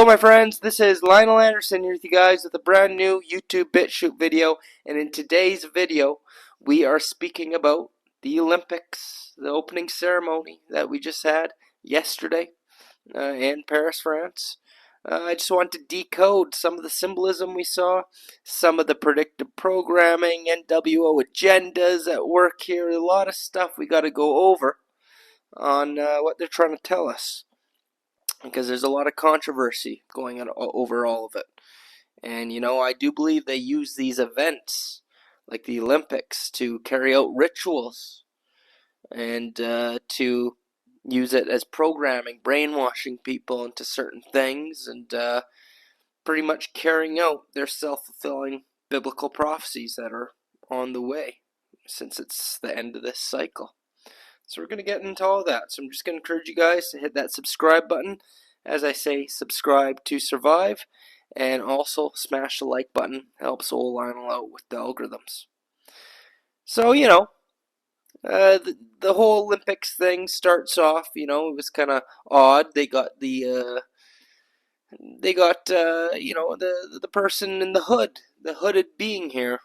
my friends, this is Linol Anderson here with you guys with a brand new YouTube BitChute video, and in today's video we are speaking about the Olympics, the opening ceremony that we just had yesterday in Paris, France. I just want to decode some of the symbolism we saw, some of the predictive programming, N.W.O agendas at work here, a lot of stuff we got to go over on what they're trying to tell us, because there's a lot of controversy going on over all of it. And I do believe they use these events like the Olympics to carry out rituals and to use it as programming, brainwashing people into certain things, and pretty much carrying out their self-fulfilling biblical prophecies that are on the way, since it's the end of this cycle. So we're going to get into all that. So I'm just going to encourage you guys to hit that subscribe button. As I say, subscribe to survive. And also smash the like button. Helps old Lionel out with the algorithms. So, the whole Olympics thing starts off, it was kind of odd. They got the person in the hood, the hooded being here.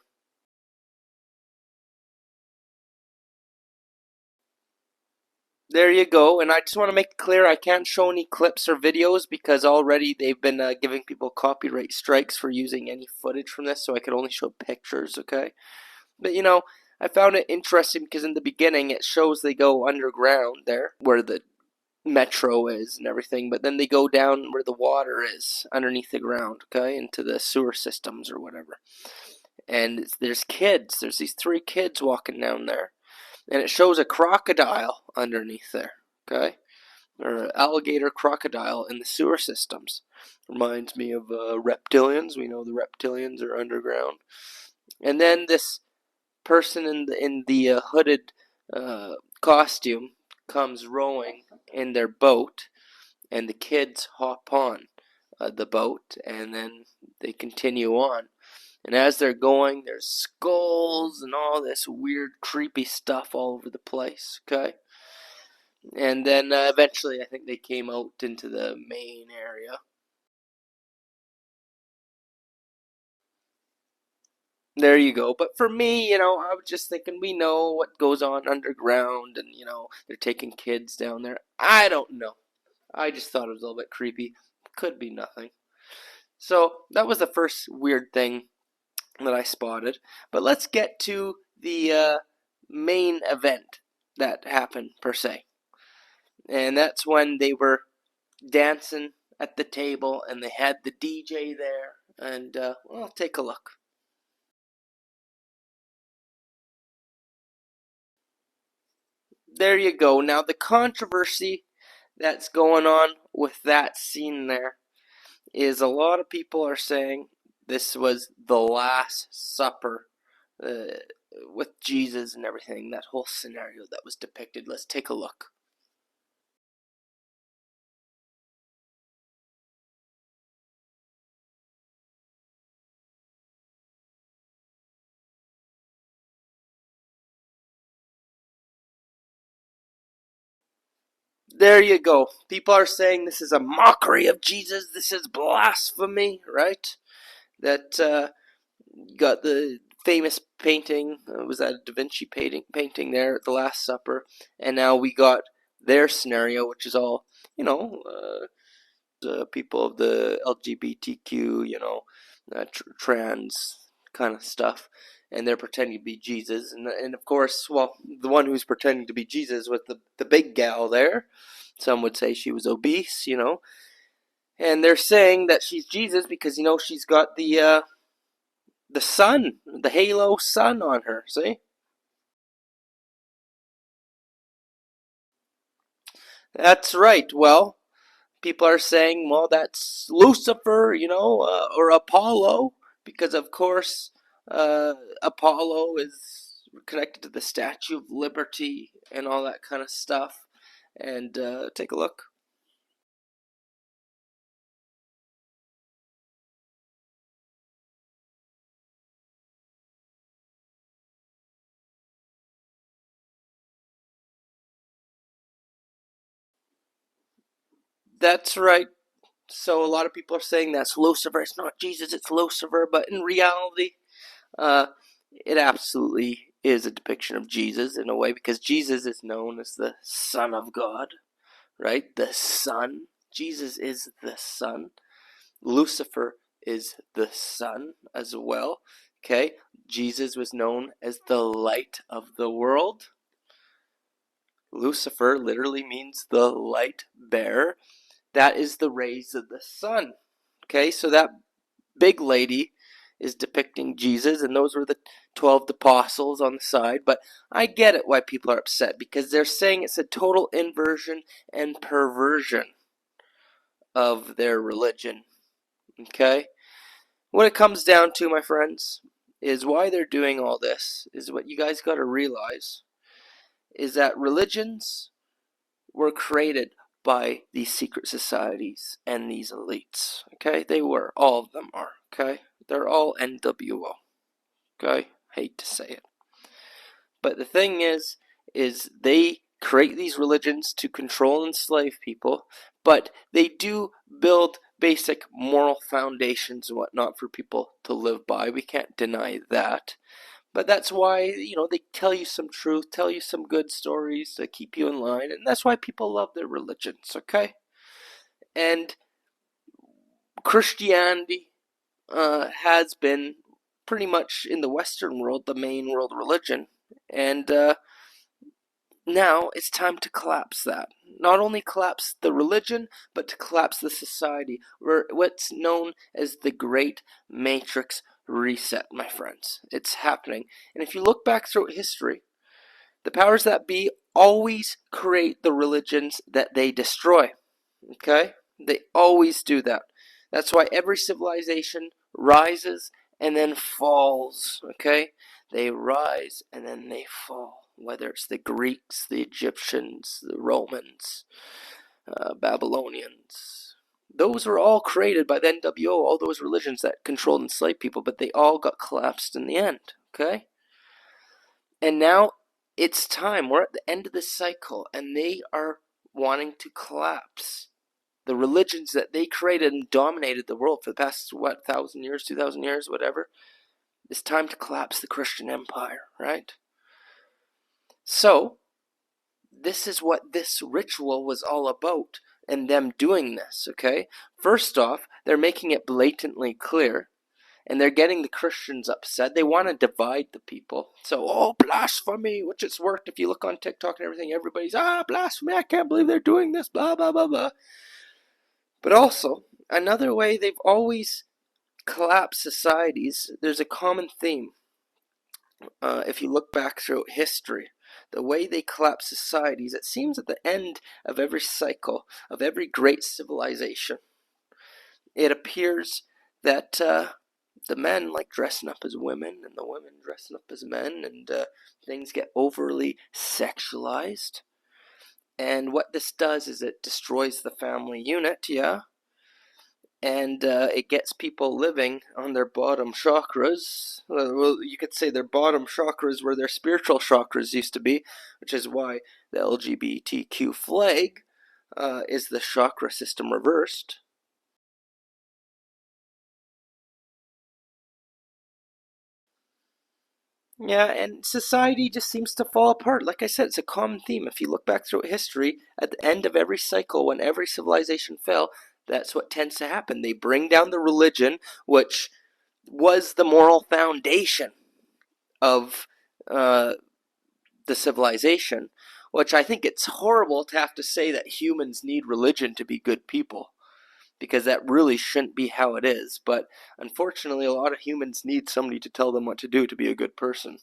There you go, and I just want to make it clear I can't show any clips or videos because already they've been giving people copyright strikes for using any footage from this, so I could only show pictures, okay? But I found it interesting because in the beginning it shows they go underground there, where the metro is and everything, but then they go down where the water is, underneath the ground, okay, into the sewer systems or whatever. And there's these 3 kids walking down there. And it shows a crocodile underneath there, okay? Or an alligator crocodile in the sewer systems. Reminds me of reptilians. We know the reptilians are underground. And then this person in the hooded costume comes rowing in their boat, and the kids hop on the boat, and then they continue on. And as they're going, there's skulls and all this weird, creepy stuff all over the place, okay? And then eventually I think they came out into the main area. There you go. But for me, I was just thinking, we know what goes on underground, and, they're taking kids down there. I don't know. I just thought it was a little bit creepy. Could be nothing. So that was the first weird thing that I spotted. But let's get to the main event that happened, per se. And that's when they were dancing at the table and they had the DJ there. And, well, take a look. There you go. Now, the controversy that's going on with that scene there is a lot of people are saying this was the Last Supper with Jesus and everything, that whole scenario that was depicted. Let's take a look. There you go. People are saying this is a mockery of Jesus. This is blasphemy, right? That got the famous painting. Was that a Da Vinci painting there at the Last Supper? And now we got their scenario, which is all, people of the LGBTQ, trans kind of stuff. And they're pretending to be Jesus. And of course, well, the one who's pretending to be Jesus was the big gal there. Some would say she was obese, And they're saying that she's Jesus because, she's got the sun, the halo sun on her, see? That's right. Well, people are saying, well, that's Lucifer, or Apollo, because of course Apollo is connected to the Statue of Liberty and all that kind of stuff. And take a look. That's right. So a lot of people are saying that's Lucifer. It's not Jesus, it's Lucifer. But in reality, it absolutely is a depiction of Jesus in a way, because Jesus is known as the Son of God, right? The Son. Jesus is the Son. Lucifer is the Son as well. Okay? Jesus was known as the light of the world. Lucifer literally means the light bearer. That is the rays of the sun. Okay, so that big lady is depicting Jesus, and those were the 12 apostles on the side. But I get it why people are upset, because they're saying it's a total inversion and perversion of their religion. Okay? What it comes down to, my friends, is why they're doing all this, is what you guys got to realize, is that religions were created by these secret societies and these elites. Okay? They were. All of them are. Okay? They're all N.W.O. Okay? Hate to say it. But the thing is they create these religions to control and enslave people, but they do build basic moral foundations and whatnot for people to live by. We can't deny that. But that's why, they tell you some truth, tell you some good stories to keep you in line, and that's why people love their religions, okay? And Christianity has been pretty much in the Western world the main world religion, and now it's time to collapse that. Not only collapse the religion, but to collapse the society. What's known as the Great Matrix Reset, my friends. It's happening. And if you look back through history, the powers that be always create the religions that they destroy. Okay? They always do that. That's why every civilization rises and then falls. Okay? They rise and then they fall. Whether it's the Greeks, the Egyptians, the Romans, Babylonians. Those were all created by the N.W.O, all those religions that controlled and enslaved people, but they all got collapsed in the end. Okay? And now it's time. We're at the end of this cycle, and they are wanting to collapse the religions that they created and dominated the world for the past, 1,000 years, 2,000 years, whatever. It's time to collapse the Christian empire, right? So, this is what this ritual was all about, and them doing this, okay? First off, they're making it blatantly clear, and they're getting the Christians upset. They want to divide the people. So, blasphemy, which it's worked. If you look on TikTok and everything, everybody's, blasphemy, I can't believe they're doing this, blah, blah, blah, blah. But also, another way they've always collapsed societies, there's a common theme. If you look back through history, the way they collapse societies, it seems at the end of every cycle, of every great civilization, it appears that the men like dressing up as women, and the women dressing up as men, and things get overly sexualized. And what this does is it destroys the family unit, yeah? And it gets people living on their bottom chakras. Well, you could say their bottom chakras where their spiritual chakras used to be, which is why the LGBTQ flag is the chakra system reversed. Yeah, and society just seems to fall apart. Like I said, it's a common theme. If you look back through history, at the end of every cycle, when every civilization fell, that's what tends to happen. They bring down the religion, which was the moral foundation of the civilization, which I think it's horrible to have to say that humans need religion to be good people, because that really shouldn't be how it is. But unfortunately, a lot of humans need somebody to tell them what to do to be a good person.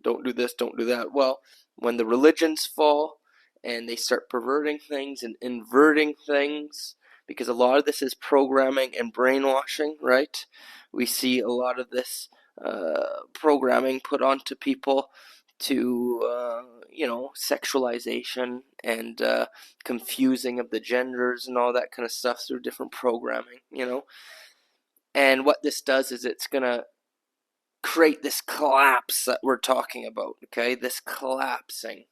Don't do this, don't do that. Well, when the religions fall and they start perverting things and inverting things, because a lot of this is programming and brainwashing, right? We see a lot of this programming put onto people to, sexualization and confusing of the genders and all that kind of stuff through different programming. And what this does is it's going to create this collapse that we're talking about, okay? This collapsing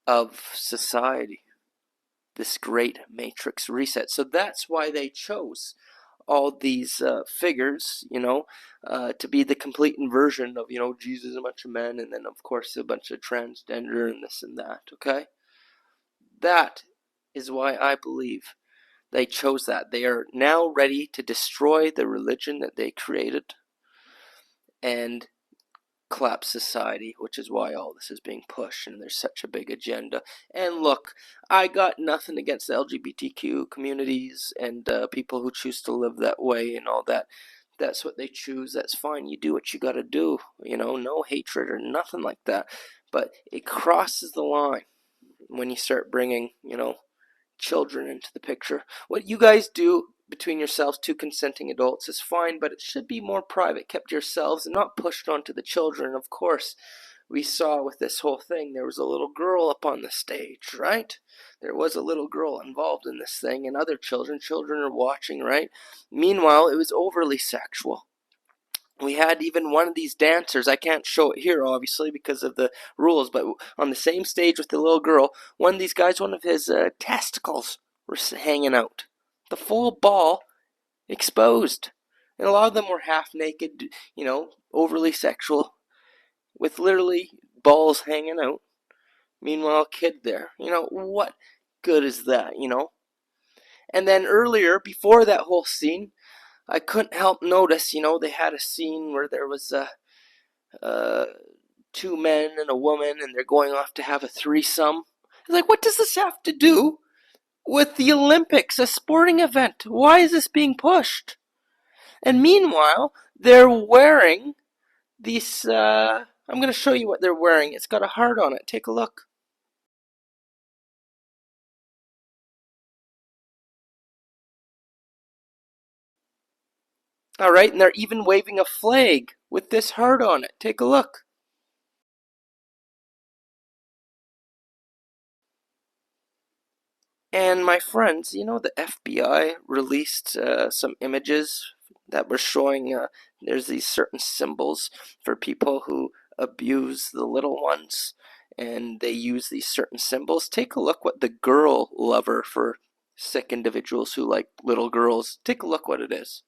of society. this great matrix reset. So that's why they chose all these figures, to be the complete inversion of, Jesus, a bunch of men, and then of course a bunch of transgender and this and that, okay? That is why I believe they chose that. They are now ready to destroy the religion that they created and collapse society, which is why all this is being pushed, and there's such a big agenda. And look, I got nothing against the LGBTQ communities and people who choose to live that way and all that. That's what they choose. That's fine. You do what you gotta do. No hatred or nothing like that. But it crosses the line when you start bringing, children into the picture. What you guys do between yourselves, two consenting adults, is fine, but it should be more private, kept to yourselves, and not pushed onto the children. Of course, we saw with this whole thing, there was a little girl up on the stage, right? There was a little girl involved in this thing, and other children are watching, right? Meanwhile, it was overly sexual. We had even one of these dancers, I can't show it here obviously because of the rules, but on the same stage with the little girl, one of these guys, one of his testicles were hanging out. The full ball exposed. And a lot of them were half naked, overly sexual, with literally balls hanging out. Meanwhile, a kid there. What good is that, And then earlier, before that whole scene, I couldn't help notice, they had a scene where there was two men and a woman, and they're going off to have a threesome. Like, what does this have to do with the Olympics, a sporting event? Why is this being pushed? And meanwhile, they're wearing these, I'm going to show you what they're wearing. It's got a heart on it. Take a look. All right, and they're even waving a flag with this heart on it. Take a look. And my friends, the FBI released some images that were showing there's these certain symbols for people who abuse the little ones, and they use these certain symbols. Take a look what the girl lover for sick individuals who like little girls. Take a look what it is.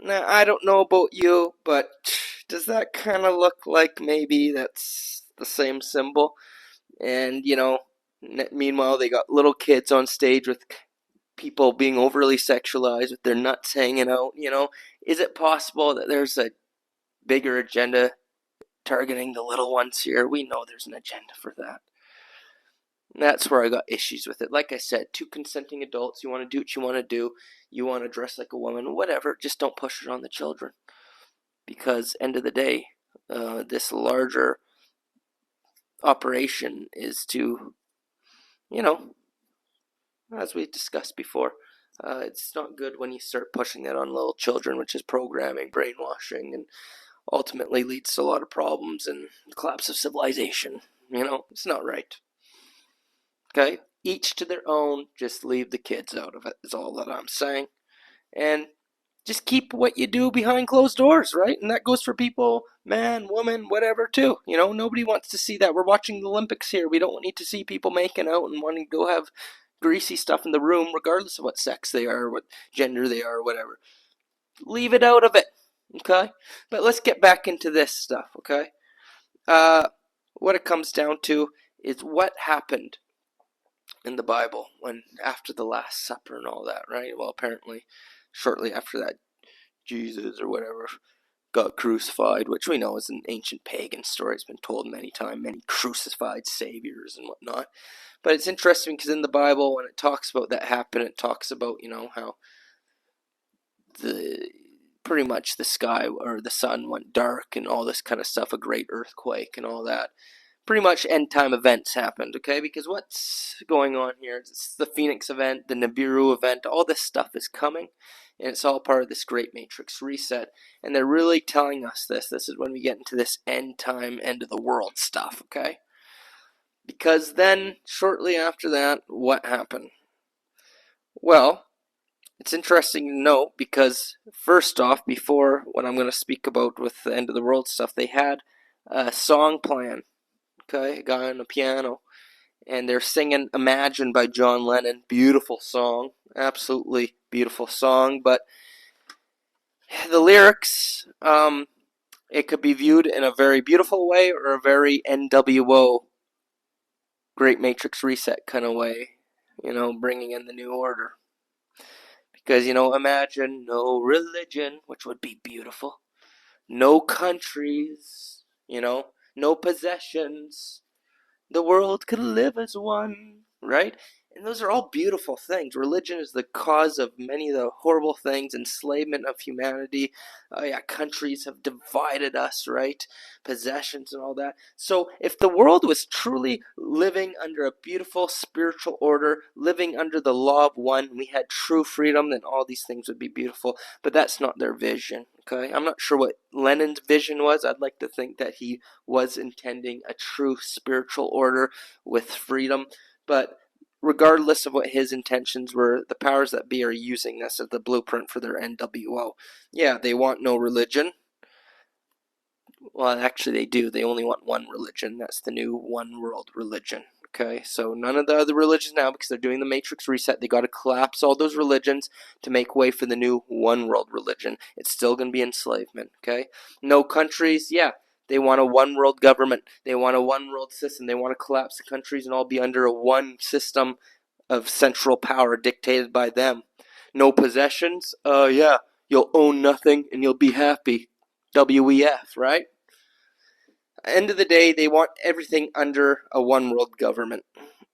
Now, I don't know about you, but does that kind of look like maybe that's the same symbol? And, meanwhile, they got little kids on stage with people being overly sexualized with their nuts hanging out. Is it possible that there's a bigger agenda targeting the little ones here? We know there's an agenda for that. And that's where I got issues with it. Like I said, two consenting adults, you want to do what you want to do, you want to dress like a woman, whatever, just don't push it on the children. Because, end of the day, this larger operation is to, you know, as we discussed before, it's not good when you start pushing that on little children, which is programming, brainwashing, and ultimately leads to a lot of problems and the collapse of civilization. It's not right. Okay? Each to their own, just leave the kids out of it, is all that I'm saying. And just keep what you do behind closed doors, right? And that goes for people, man, woman, whatever, too. Nobody wants to see that. We're watching the Olympics here. We don't need to see people making out and wanting to go have greasy stuff in the room, regardless of what sex they are, what gender they are, whatever. Leave it out of it, okay? But let's get back into this stuff, okay? What it comes down to is what happened in the Bible when after the Last Supper and all that, right? Well, apparently, shortly after that, Jesus or whatever got crucified, which we know is an ancient pagan story. It's been told many times, many crucified saviors and whatnot. But it's interesting because in the Bible, when it talks about that happened, it talks about, how the pretty much the sky or the sun went dark and all this kind of stuff, a great earthquake and all that. Pretty much end time events happened, okay? Because what's going on here? It's the Phoenix event, the N.W.O event, all this stuff is coming, and it's all part of this great matrix reset. And they're really telling us this. This is when we get into this end time, end of the world stuff, okay? Because then, shortly after that, what happened? Well, It's interesting to note because, first off, before what I'm going to speak about with the end of the world stuff, they had a song plan, okay, a guy on the piano, and they're singing Imagine by John Lennon. Beautiful song, absolutely beautiful song, but the lyrics, it could be viewed in a very beautiful way or a very N.W.O, Great Matrix Reset kind of way, bringing in the new order. Because, imagine no religion, which would be beautiful, no countries, no possessions, the world could live as one, right? And those are all beautiful things. Religion is the cause of many of the horrible things, enslavement of humanity. Countries have divided us, right? Possessions and all that. So if the world was truly living under a beautiful spiritual order, living under the law of one, we had true freedom, then all these things would be beautiful. But that's not their vision, okay? I'm not sure what Lenin's vision was. I'd like to think that he was intending a true spiritual order with freedom, but regardless of what his intentions were, the powers that be are using this as the blueprint for their N.W.O. Yeah, they want no religion. Well, actually they do. They only want one religion. That's the new one world religion. Okay, so none of the other religions now, because they're doing the matrix reset, they got to collapse all those religions to make way for the new one world religion. It's still going to be enslavement, okay? No countries, yeah. They want a one world government. They want a one world system. They want to collapse the countries and all be under a one system of central power dictated by them. No possessions? Yeah. You'll own nothing and you'll be happy. WEF, right? End of the day, they want everything under a one world government.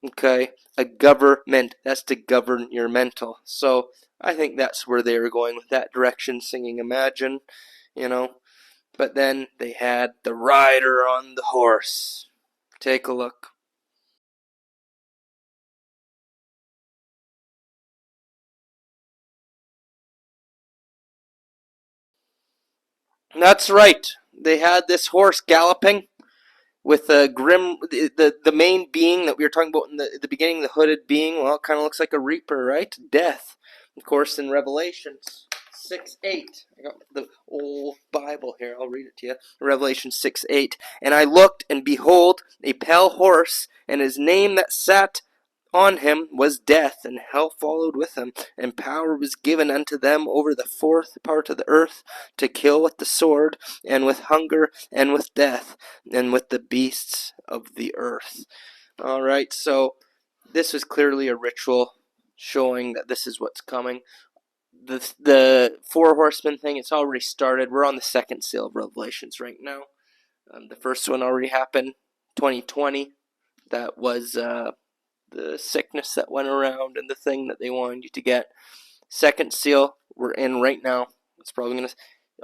Okay? A government. That's to govern your mental. So I think that's where they were going with that direction, singing Imagine, But then they had the rider on the horse. Take a look. That's right. They had this horse galloping with a grim, the main being that we were talking about in the beginning, the hooded being. Well, it kind of looks like a reaper, right? Death. Of course, in Revelations 6:8. I got the old Bible here. I'll read it to you. Revelation 6:8. And I looked, and behold, a pale horse, and his name that sat on him was death, and hell followed with him, and power was given unto them over the fourth part of the earth to kill with the sword, and with hunger, and with death, and with the beasts of the earth. All right, so this was clearly a ritual showing that this is what's coming. The four horsemen thing, it's already started. We're on the second seal of Revelations right now. The first one already happened, 2020. That was the sickness that went around and the thing that they wanted you to get. Second seal, we're in right now. It's probably going to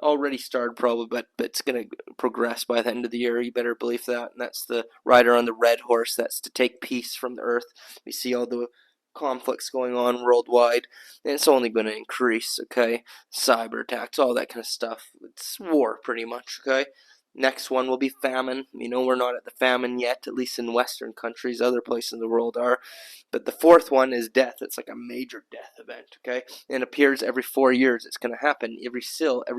already started probably, but it's going to progress by the end of the year. You better believe that. And that's the rider on the red horse. That's to take peace from the earth. We see all the conflicts going on worldwide, and it's only going to increase, okay? Cyber attacks, all that kind of stuff. It's war, pretty much, okay? Next one will be famine. We're not at the famine yet, at least in Western countries. Other places in the world are. But the fourth one is death. It's like a major death event, okay? And it appears every 4 years. It's going to happen every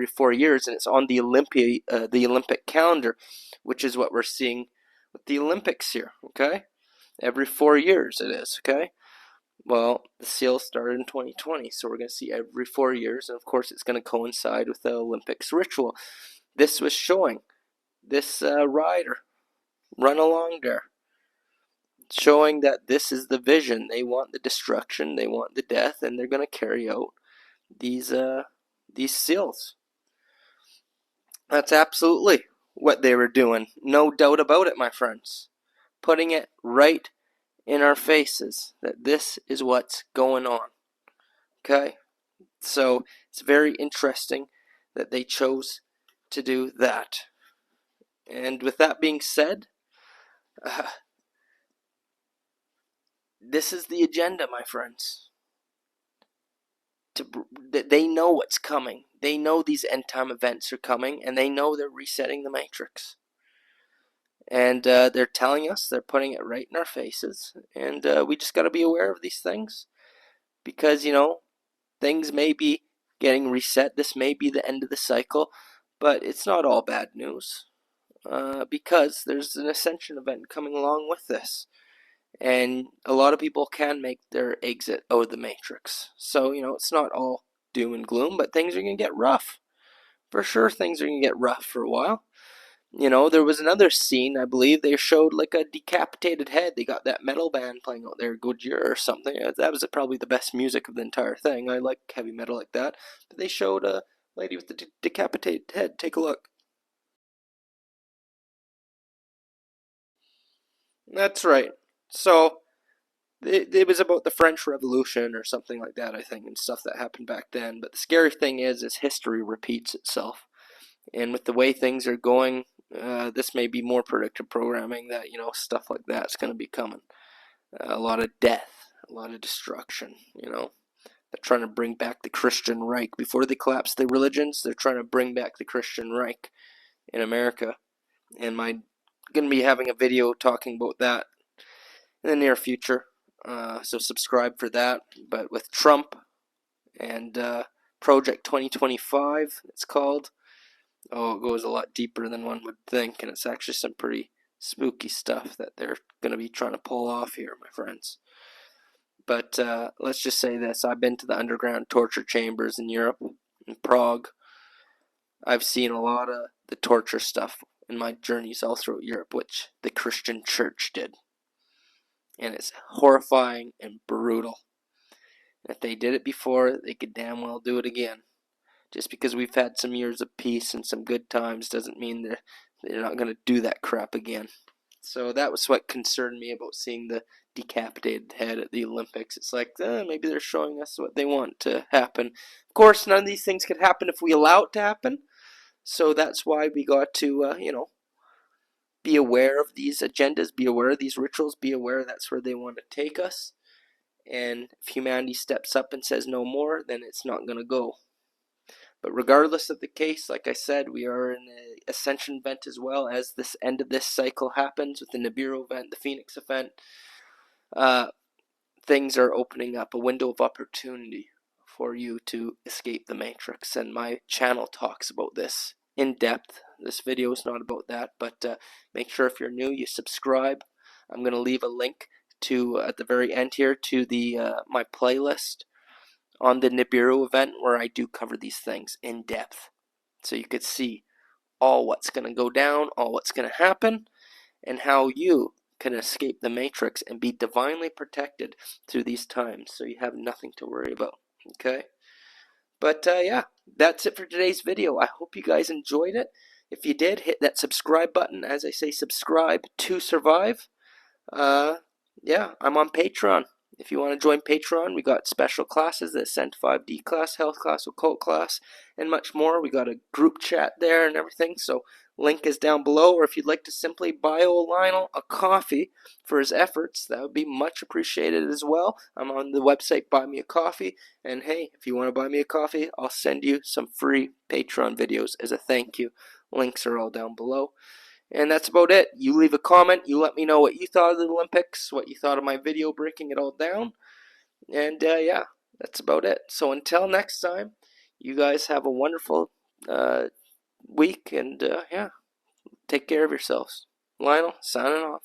4 years, and it's on the Olympic calendar, which is what we're seeing with the Olympics here, okay? Every 4 years it is, okay? Well, the seal started in 2020, so we're going to see every 4 years, and of course it's going to coincide with the Olympics ritual. This was showing this rider run along there, showing that this is the vision. They want the destruction, they want the death, and they're going to carry out these seals. That's absolutely what they were doing. No doubt about it, my friends. Putting it right in our faces that this is what's going on. Okay? So it's very interesting that they chose to do that. And with that being said, this is the agenda, my friends. They know what's coming. They know these end time events are coming, and they know they're resetting the matrix. And they're telling us, they're putting it right in our faces, and we just got to be aware of these things, because things may be getting reset. This may be the end of the cycle, but it's not all bad news, because there's an ascension event coming along with this. And a lot of people can make their exit out of the matrix. So, it's not all doom and gloom, but things are going to get rough. For sure, things are going to get rough for a while. There was another scene, I believe, they showed like a decapitated head. They got that metal band playing out there, Goodyear or something. That was probably the best music of the entire thing. I like heavy metal like that. But they showed a lady with the decapitated head. Take a look. That's right. So, it was about the French Revolution or something like that, I think, and stuff that happened back then. But the scary thing is history repeats itself. And with the way things are going, this may be more predictive programming that, stuff like that's going to be coming. A lot of death, a lot of destruction, They're trying to bring back the Christian Reich. Before they collapse the religions, they're trying to bring back the Christian Reich in America. And I'm going to be having a video talking about that in the near future. So subscribe for that. But with Trump and Project 2025, it's called. Oh, it goes a lot deeper than one would think, and it's actually some pretty spooky stuff that they're going to be trying to pull off here, my friends. But let's just say this. I've been to the underground torture chambers in Europe, in Prague. I've seen a lot of the torture stuff in my journeys all throughout Europe, which the Christian church did. And it's horrifying and brutal. And if they did it before, they could damn well do it again. Just because we've had some years of peace and some good times doesn't mean they're not going to do that crap again. So that was what concerned me about seeing the decapitated head at the Olympics. It's like, maybe they're showing us what they want to happen. Of course, none of these things could happen if we allow it to happen. So that's why we got to, be aware of these agendas, be aware of these rituals, be aware that's where they want to take us. And if humanity steps up and says no more, then it's not going to go. But regardless of the case, like I said, we are in an ascension event as well as this end of this cycle happens with the N.W.O event, the Phoenix event. Things are opening up, a window of opportunity for you to escape the matrix. And my channel talks about this in depth. This video is not about that, but make sure if you're new, you subscribe. I'm going to leave a link to at the very end here to the my playlist on the N.W.O event where I do cover these things in depth. So you could see all what's going to go down, all what's going to happen, and how you can escape the matrix and be divinely protected through these times. So you have nothing to worry about. Okay? But yeah, that's it for today's video. I hope you guys enjoyed it. If you did, hit that subscribe button. As I say, subscribe to survive. Yeah, I'm on Patreon. If you want to join Patreon, we got special classes, the Ascent 5D class, health class, occult class, and much more. We got a group chat there and everything, so link is down below. Or if you'd like to simply buy old Lionel a coffee for his efforts, that would be much appreciated as well. I'm on the website Buy Me a Coffee, and hey, if you want to buy me a coffee, I'll send you some free Patreon videos as a thank you. Links are all down below. And that's about it. You leave a comment. You let me know what you thought of the Olympics, what you thought of my video breaking it all down. And yeah, that's about it. So until next time, you guys have a wonderful week. And yeah, take care of yourselves. Lionel, signing off.